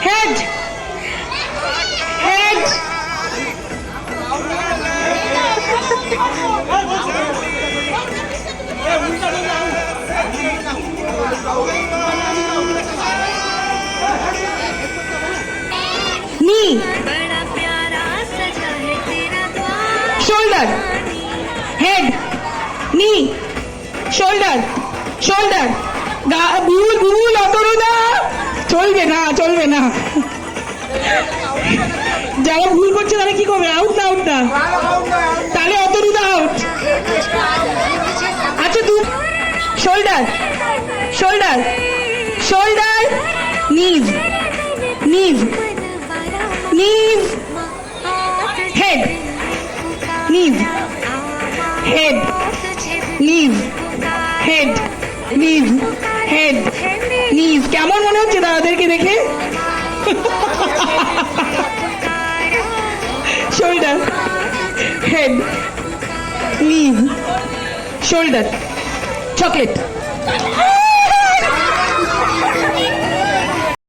head head নি shoulder head নি shoulder shoulder ভুল ভুল অতরুদা চলবে না চলবে না যারা ভুল করছে তারা কি করবে আউট না আউট না তাহলে অতরুদা আউট আচ্ছা তুই শোল্ডার শোল্ডার শোল্ডার নিজ নিজ নিজ হেড নিজ হেড নিজ হেড নিজ হেড নিজ কেমন মনে হচ্ছে দাদাদেরকে দেখে শোল্ডার হেড নিজ শোল্ডার চকলেট